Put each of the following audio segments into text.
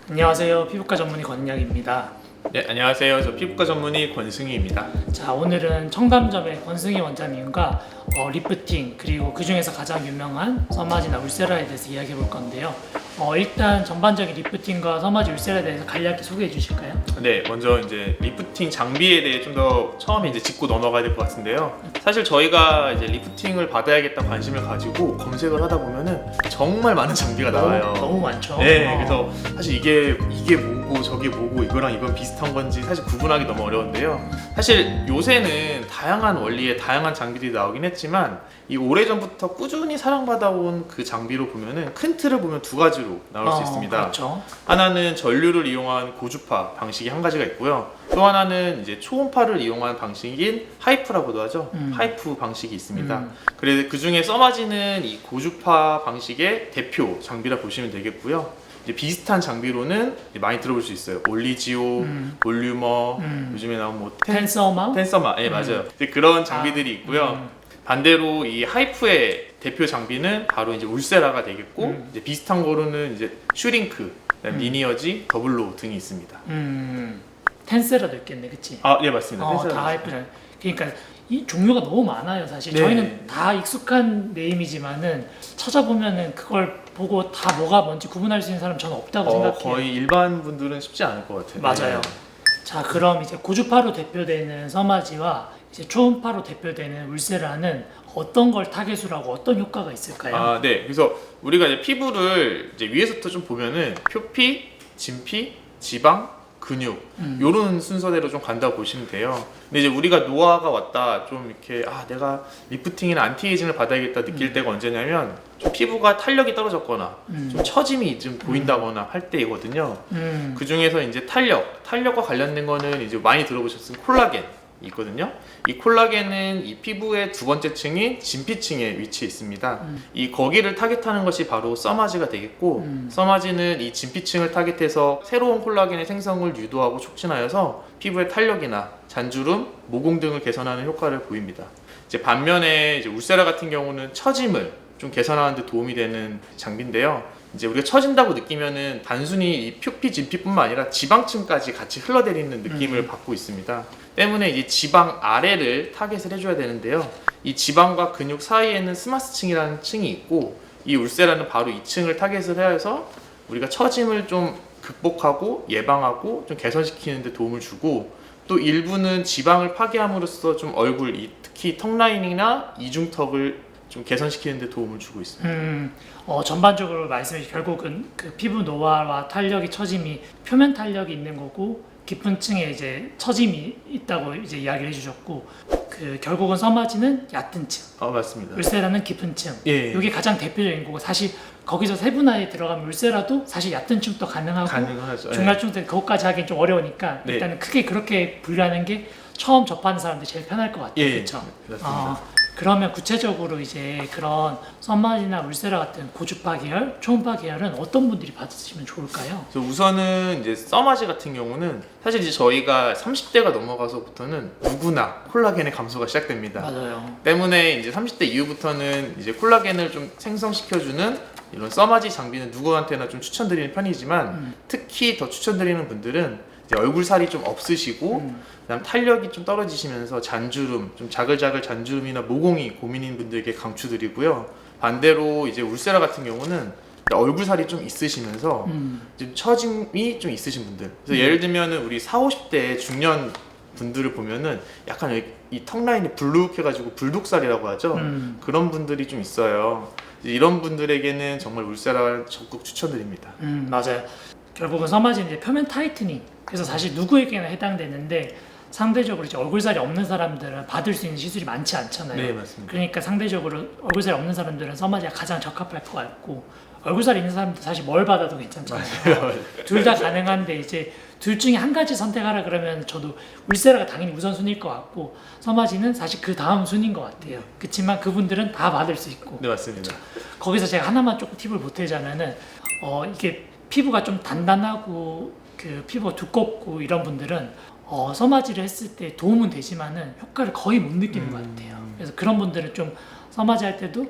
안녕하세요. 피부과 전문의 권은영입니다. 네, 안녕하세요. 저 피부과 전문의 권승희입니다. 자, 오늘은 청담점의 권승희 원장님과 리프팅 그리고 그 중에서 가장 유명한 서마지나 울세라에 대해서 이야기해 볼 건데요. 일단 전반적인 리프팅과 서마지 울세라에 대해서 간략히 소개해 주실까요? 네, 먼저 이제 리프팅 장비에 대해 좀 더 처음에 이제 짚고 넘어가야 될 것 같은데요. 사실 저희가 이제 리프팅을 받아야겠다 관심을 가지고 검색을 하다 보면은 정말 많은 장비가 나와요. 너무 많죠. 네, 그래서 사실 이게 뭐고 저게 뭐고 이거랑 이건 비슷한 건지 사실 구분하기 너무 어려운데요. 사실 요새는 다양한 원리의 다양한 장비들이 나오긴 했지만 이 오래전부터 꾸준히 사랑받아온 그 장비로 보면은 큰 틀을 보면 두 가지로 나올 수 있습니다. 그렇죠. 하나는 전류를 이용한 고주파 방식이 한 가지가 있고요. 또 하나는 이제 초음파를 이용한 방식인 하이프라고도 하죠. 하이프 방식이 있습니다. 그래서 그 중에 써마지는 이 고주파 방식의 대표 장비라 보시면 되겠고요. 이제 비슷한 장비로는 많이 들어볼 수 있어요. 올리지오, 볼류머, 요즘에 나온 뭐 텐서마? 텐서마, 예 맞아요. 이제 그런 장비들이 있고요. 반대로 이 하이프의 대표 장비는 바로 이제 울세라가 되겠고 이제 비슷한 거로는 이제 슈링크, 리니어지, 더블로 등이 있습니다. 텐세라도 있겠네, 그치? 아, 예 맞습니다. 텐세라 다 하이프라. 그러니까 이 종류가 너무 많아요, 사실. 네. 저희는 다 익숙한 네임이지만은 찾아보면은 그걸 보고 다 뭐가 뭔지 구분할 수 있는 사람 저는 없다고 생각해요. 거의 일반 분들은 쉽지 않을 것 같아요. 맞아요. 네. 자, 그럼 이제 고주파로 대표되는 서마지와 이제 초음파로 대표되는 울세라는 어떤 걸 타겟으로 하고 어떤 효과가 있을까요? 아, 네. 그래서 우리가 이제 피부를 이제 위에서부터 좀 보면은 표피, 진피, 지방, 근육 요런 순서대로 좀 간다고 보시면 돼요. 근데 이제 우리가 노화가 왔다 좀 이렇게 내가 리프팅이나 안티에이징을 받아야겠다 느낄 때가 언제냐면 좀 피부가 탄력이 떨어졌거나 좀 처짐이 좀 보인다거나 할 때이거든요. 그 중에서 이제 탄력과 관련된 거는 이제 많이 들어보셨을 콜라겐 있거든요. 이 콜라겐은 이 피부의 두 번째 층인 진피층에 위치해 있습니다. 이 거기를 타겟하는 것이 바로 써마지가 되겠고, 써마지는 이 진피층을 타겟해서 새로운 콜라겐의 생성을 유도하고 촉진하여서 피부의 탄력이나 잔주름, 모공 등을 개선하는 효과를 보입니다. 이제 반면에 이제 울세라 같은 경우는 처짐을 좀 개선하는 데 도움이 되는 장비인데요. 이제 우리가 처진다고 느끼면은 단순히 이 표피, 진피뿐만 아니라 지방층까지 같이 흘러내리는 느낌을 받고 있습니다. 때문에 이제 지방 아래를 타겟을 해줘야 되는데요. 이 지방과 근육 사이에는 스마스층이라는 층이 있고, 이 울세라는 바로 이 층을 타겟을 해서 우리가 처짐을 좀 극복하고 예방하고 좀 개선시키는 데 도움을 주고, 또 일부는 지방을 파괴함으로써 좀 얼굴, 특히 턱 라인이나 이중턱을 좀 개선시키는 데 도움을 주고 있습니다. 전반적으로 말씀해 주신 결국은 그 피부 노화와 탄력이 처짐이 표면 탄력이 있는 거고 깊은 층에 이제 처짐이 있다고 이제 이야기를 해주셨고, 그 결국은 서마지는 얕은 층, 맞습니다. 울세라는 깊은 층. 예. 이게 가장 대표적인 거고, 사실 거기서 세분화에 들어가면 울세라도 사실 얕은 층도 가능하고 가능하죠. 중간층도 그것까지 하기엔 좀 어려우니까 네. 일단은 크게 그렇게 분류하는 게 처음 접하는 사람들이 제일 편할 것 같아요. 예, 그렇죠? 맞습니다. 그러면 구체적으로 이제 그런 서마지나 울세라 같은 고주파 계열, 초음파 계열은 어떤 분들이 받으시면 좋을까요? 그래서 우선은 이제 써마지 같은 경우는 사실 이제 저희가 30대가 넘어가서부터는 누구나 콜라겐의 감소가 시작됩니다. 맞아요. 때문에 이제 30대 이후부터는 이제 콜라겐을 좀 생성시켜주는 이런 써마지 장비는 누구한테나 좀 추천드리는 편이지만 특히 더 추천드리는 분들은 이제 얼굴 살이 좀 없으시고 그다음 탄력이 좀 떨어지시면서 잔주름, 좀 자글자글 잔주름이나 모공이 고민인 분들에게 강추드리고요. 반대로 이제 울세라 같은 경우는 얼굴 살이 좀 있으시면서 좀 처짐이 좀 있으신 분들. 그래서 예를 들면은 우리 40, 50대 중년 분들을 보면은 약간 이 턱 라인이 불룩해가지고 불독살이라고 하죠. 그런 분들이 좀 있어요. 이런 분들에게는 정말 울세라 적극 추천드립니다. 맞아요. 결국은 서마지는 이제 표면 타이트닝. 그래서 사실 누구에게나 해당되는데 상대적으로 이제 얼굴살이 없는 사람들은 받을 수 있는 시술이 많지 않잖아요. 네, 맞습니다. 그러니까 상대적으로 얼굴살이 없는 사람들은 서마지가 가장 적합할 것 같고, 얼굴살이 있는 사람들 사실 뭘 받아도 괜찮잖아요. 둘 다 가능한데 이제 둘 중에 한 가지 선택하라 그러면 저도 울세라가 당연히 우선순위일 것 같고, 서마지는 사실 그 다음 순위인 것 같아요. 그렇지만 그분들은 다 받을 수 있고. 네, 맞습니다. 거기서 제가 하나만 조금 팁을 보태자면은 이게 피부가 좀 단단하고 그 피부가 두껍고 이런 분들은 서마지를 했을 때 도움은 되지만은 효과를 거의 못 느끼는 것 같아요. 그래서 그런 분들은 좀 서마지 할 때도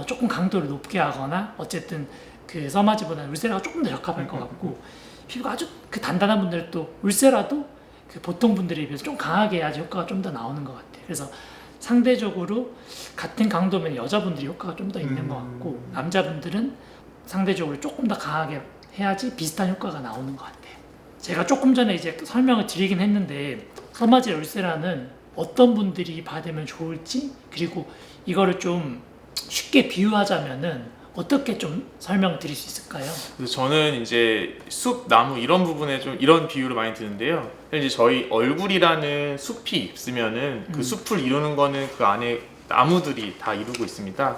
조금 강도를 높게 하거나 어쨌든 그 서마지보다는 울세라가 조금 더 적합할 것 같고, 피부가 아주 그 단단한 분들도 울세라도 그 보통 분들에 비해서 좀 강하게 해야지 효과가 좀 더 나오는 것 같아요. 그래서 상대적으로 같은 강도면 여자분들이 효과가 좀 더 있는 것 같고 남자분들은 상대적으로 조금 더 강하게 해야지 비슷한 효과가 나오는 것 같아요. 제가 조금 전에 이제 설명을 드리긴 했는데 서마질 울세라는 어떤 분들이 받으면 좋을지 그리고 이거를 좀 쉽게 비유하자면은 어떻게 좀 설명드릴 수 있을까요? 그래서 저는 이제 숲, 나무 이런 부분에 좀 이런 비유를 많이 드는데요. 이제 저희 얼굴이라는 숲이 있으면은 그 숲을 이루는 거는 그 안에 나무들이 다 이루고 있습니다.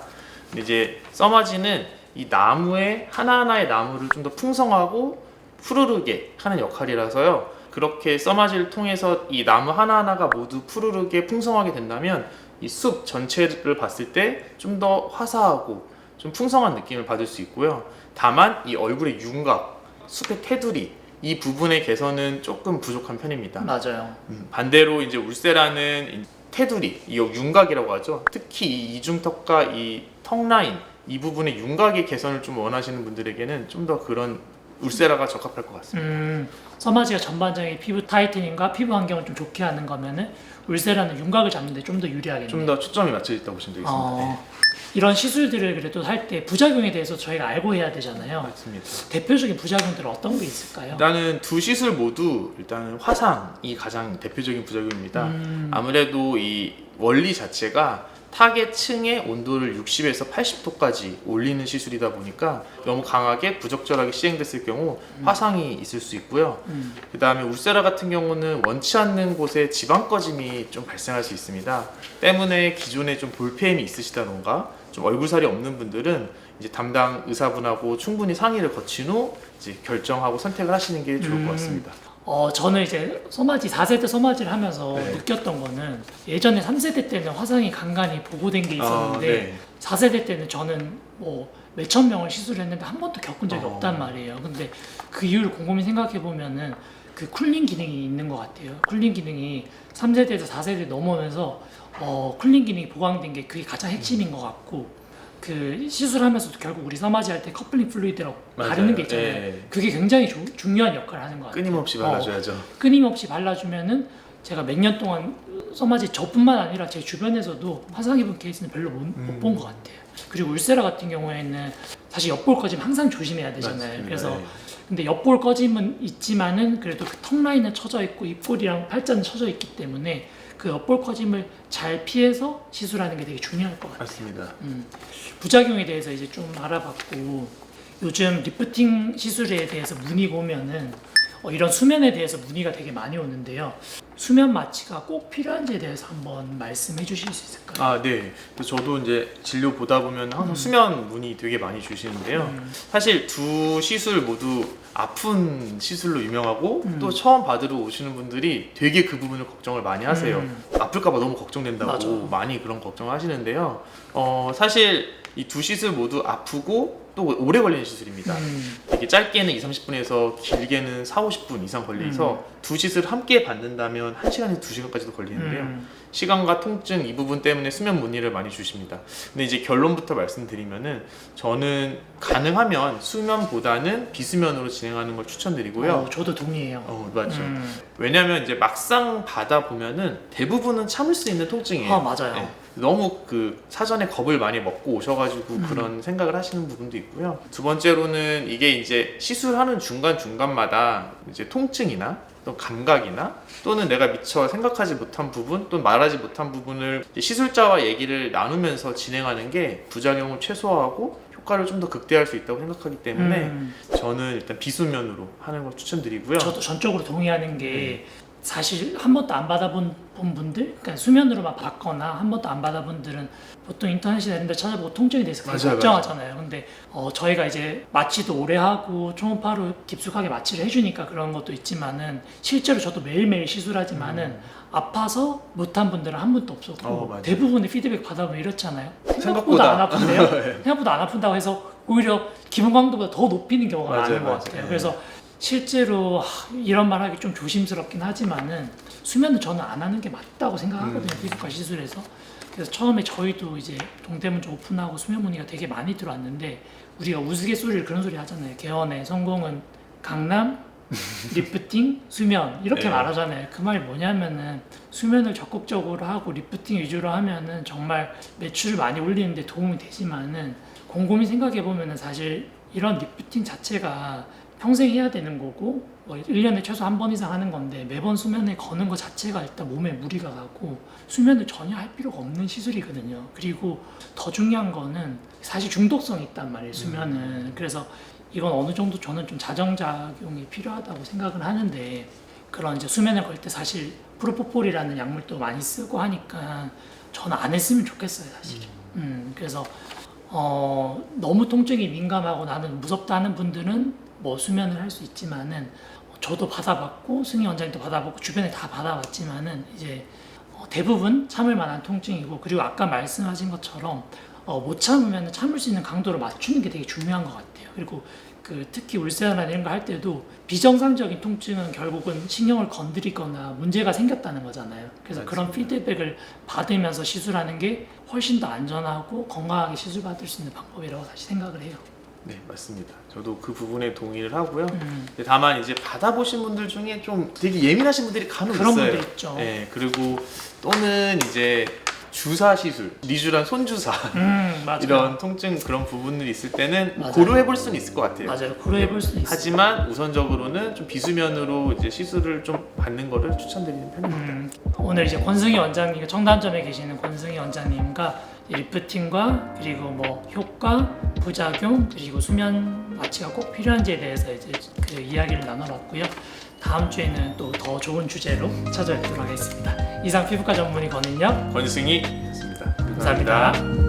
근데 이제 써마지는 이 나무의 하나하나의 나무를 좀 더 풍성하고 푸르르게 하는 역할이라서요. 그렇게 써마지를 통해서 이 나무 하나하나가 모두 푸르르게 풍성하게 된다면 이 숲 전체를 봤을 때 좀 더 화사하고 좀 풍성한 느낌을 받을 수 있고요. 다만 이 얼굴의 윤곽, 숲의 테두리 이 부분의 개선은 조금 부족한 편입니다. 맞아요. 반대로 이제 울세라는 이 테두리, 이 윤곽이라고 하죠. 특히 이 이중턱과 이 턱 라인 이 부분의 윤곽의 개선을 좀 원하시는 분들에게는 좀 더 그런 울세라가 적합할 것 같습니다. 서마지가 전반적인 피부 타이트닝과 피부 환경을 좀 좋게 하는 거면은 울세라는 윤곽을 잡는 데 좀 더 유리하겠네요. 좀 더 초점이 맞춰져 있다고 보시면 되겠습니다. 이런 시술들을 그래도 할 때 부작용에 대해서 저희가 알고 해야 되잖아요. 맞습니다. 대표적인 부작용들은 어떤 게 있을까요? 일단은 두 시술 모두 일단은 화상이 가장 대표적인 부작용입니다. 아무래도 이 원리 자체가 타겟 층의 온도를 60에서 80도까지 올리는 시술이다 보니까 너무 강하게 부적절하게 시행됐을 경우 화상이 있을 수 있고요. 그 다음에 울세라 같은 경우는 원치 않는 곳에 지방 꺼짐이 좀 발생할 수 있습니다. 때문에 기존에 좀 볼펜이 있으시다던가 좀 얼굴살이 없는 분들은 이제 담당 의사분하고 충분히 상의를 거친 후 이제 결정하고 선택을 하시는 게 좋을 것 같습니다. 저는 이제 서마지 4세대 서마지를 하면서 네. 느꼈던 거는 예전에 3세대 때는 화상이 간간히 보고된 게 있었는데 네. 4세대 때는 저는 뭐 몇천 명을 시술했는데 한 번도 겪은 적이 없단 말이에요. 근데 그 이유를 곰곰이 생각해 보면은 그 쿨링 기능이 있는 것 같아요. 쿨링 기능이 3세대에서 4세대 넘어오면서 쿨링 기능이 보강된 게 그게 가장 핵심인 것 같고 그 시술하면서도 결국 우리 서마지 할 때 커플링 플루이드라고 맞아요. 바르는 게 있잖아요. 예. 그게 굉장히 중요한 역할을 하는 것 같아요. 끊임없이 발라줘야죠. 끊임없이 발라주면은 제가 몇 년 동안 서마지 저뿐만 아니라 제 주변에서도 화상 입은 케이스는 별로 못 본 것 같아요. 그리고 울세라 같은 경우에는 사실 옆볼 꺼짐 항상 조심해야 되잖아요. 맞습니다. 그래서 네. 근데 옆볼 꺼짐은 있지만은 그래도 그 턱 라인은 쳐져 있고 입꼬리랑 팔자는 쳐져 있기 때문에 그 옆볼 꺼짐을 잘 피해서 시술하는 게 되게 중요할 것 같아요. 맞습니다. 부작용에 대해서 이제 좀 알아봤고 요즘 리프팅 시술에 대해서 문의가 오면은 이런 수면에 대해서 문의가 되게 많이 오는데요. 수면 마취가 꼭 필요한지에 대해서 한번 말씀해 주실 수 있을까요? 아, 네. 그래서 저도 이제 진료 보다 보면 항상 수면 문의 되게 많이 주시는데요. 사실 두 시술 모두 아픈 시술로 유명하고 또 처음 받으러 오시는 분들이 되게 그 부분을 걱정을 많이 하세요. 아플까봐 너무 걱정된다고 맞아. 많이 그런 걱정을 하시는데요. 사실 이 두 시술 모두 아프고 또 오래 걸리는 시술입니다. 되게 짧게는 20-30분에서 길게는 40-50분 이상 걸려서 두 시술 함께 받는다면 1시간에서 2시간까지도 걸리는데요. 시간과 통증 이 부분 때문에 수면 문의를 많이 주십니다. 근데 이제 결론부터 말씀드리면은 저는 가능하면 수면보다는 비수면으로 진행하는 걸 추천드리고요. 저도 동의해요. 맞죠. 왜냐하면 이제 막상 받아 보면은 대부분은 참을 수 있는 통증이에요. 맞아요. 네. 너무 그 사전에 겁을 많이 먹고 오셔가지고 그런 생각을 하시는 부분도 있고요. 두 번째로는 이게 이제 시술하는 중간 중간마다 이제 통증이나 또 감각이나 또는 내가 미처 생각하지 못한 부분 또는 말하지 못한 부분을 이제 시술자와 얘기를 나누면서 진행하는 게 부작용을 최소화하고 효과를 좀 더 극대화할 수 있다고 생각하기 때문에 저는 일단 비수면으로 하는 걸 추천드리고요. 저도 전적으로 동의하는 게 사실 한 번도 안 받아본 분들, 그러니까 수면으로만 받거나 한 번도 안 받아본 분들은 보통 인터넷이나 이런 데 찾아보고 통증에 대해서 되게 맞아요, 걱정하잖아요. 근데 저희가 이제 마취도 오래 하고 초음파로 깊숙하게 마취를 해주니까 그런 것도 있지만은 실제로 저도 매일매일 시술하지만은 아파서 못한 분들은 한 분도 없었고 맞아요. 대부분의 피드백 받아보면 이렇잖아요. 생각보다. 생각보다 안 아픈데요? 생각보다 안 아픈다고 해서 오히려 기분 강도보다 더 높이는 경우가 맞아요, 많은 것 맞아요. 같아요. 네. 그래서 실제로 이런 말 하기 좀 조심스럽긴 하지만은 수면은 저는 안 하는 게 맞다고 생각하거든요. 피부과 시술에서. 그래서 처음에 저희도 이제 동대문자 오픈하고 수면 문의가 되게 많이 들어왔는데 우리가 우스갯소리를 그런 소리 하잖아요. 개원의 성공은 강남, 리프팅, 수면 이렇게 네. 말하잖아요. 그 말이 뭐냐면은 수면을 적극적으로 하고 리프팅 위주로 하면은 정말 매출을 많이 올리는데 도움이 되지만은 곰곰이 생각해 보면은 사실 이런 리프팅 자체가 평생 해야 되는 거고 뭐 1년에 최소 한 번 이상 하는 건데 매번 수면에 거는 것 자체가 일단 몸에 무리가 가고 수면을 전혀 할 필요가 없는 시술이거든요. 그리고 더 중요한 거는 사실 중독성이 있단 말이에요, 수면은. 그래서 이건 어느 정도 저는 좀 자정작용이 필요하다고 생각을 하는데 그런 이제 수면을 걸 때 사실 프로포폴이라는 약물도 많이 쓰고 하니까 저는 안 했으면 좋겠어요, 사실. 그래서 너무 통증이 민감하고 나는 무섭다는 분들은 뭐 수면을 할 수 있지만은 저도 받아봤고 승희 원장님도 받아봤고 주변에 다 받아봤지만은 이제 대부분 참을 만한 통증이고 그리고 아까 말씀하신 것처럼 못 참으면 참을 수 있는 강도를 맞추는 게 되게 중요한 것 같아요. 그리고 특히 울세라나 이런 거 할 때도 비정상적인 통증은 결국은 신경을 건드리거나 문제가 생겼다는 거잖아요. 그래서 맞습니다. 그런 피드백을 받으면서 시술하는 게 훨씬 더 안전하고 건강하게 시술받을 수 있는 방법이라고 다시 생각을 해요. 네, 맞습니다. 저도 그 부분에 동의를 하고요. 근데 다만 이제 받아보신 분들 중에 좀 되게 예민하신 분들이 간혹 그런 있어요. 분들 있죠. 네, 그리고 또는 이제 주사 시술, 리쥬란 손주사 맞아요. 이런 통증 그런 부분들이 있을 때는 맞아요. 고려해볼 수는 있을 것 같아요. 맞아요. 고려해볼 수 있어요. 하지만 우선적으로는 좀 비수면으로 이제 시술을 좀 받는 거를 추천드리는 편입니다. 오늘 이제 권승희 원장님, 청담점에 계시는 권승희 원장님과 리프팅과 그리고 뭐 효과, 부작용 그리고 수면 마취가 꼭 필요한지에 대해서 이제 그 이야기를 나눠봤고요. 다음 주에는 또 더 좋은 주제로 찾아뵙도록 하겠습니다. 이상 피부과 전문의 권은혁 권승희였습니다. 감사합니다.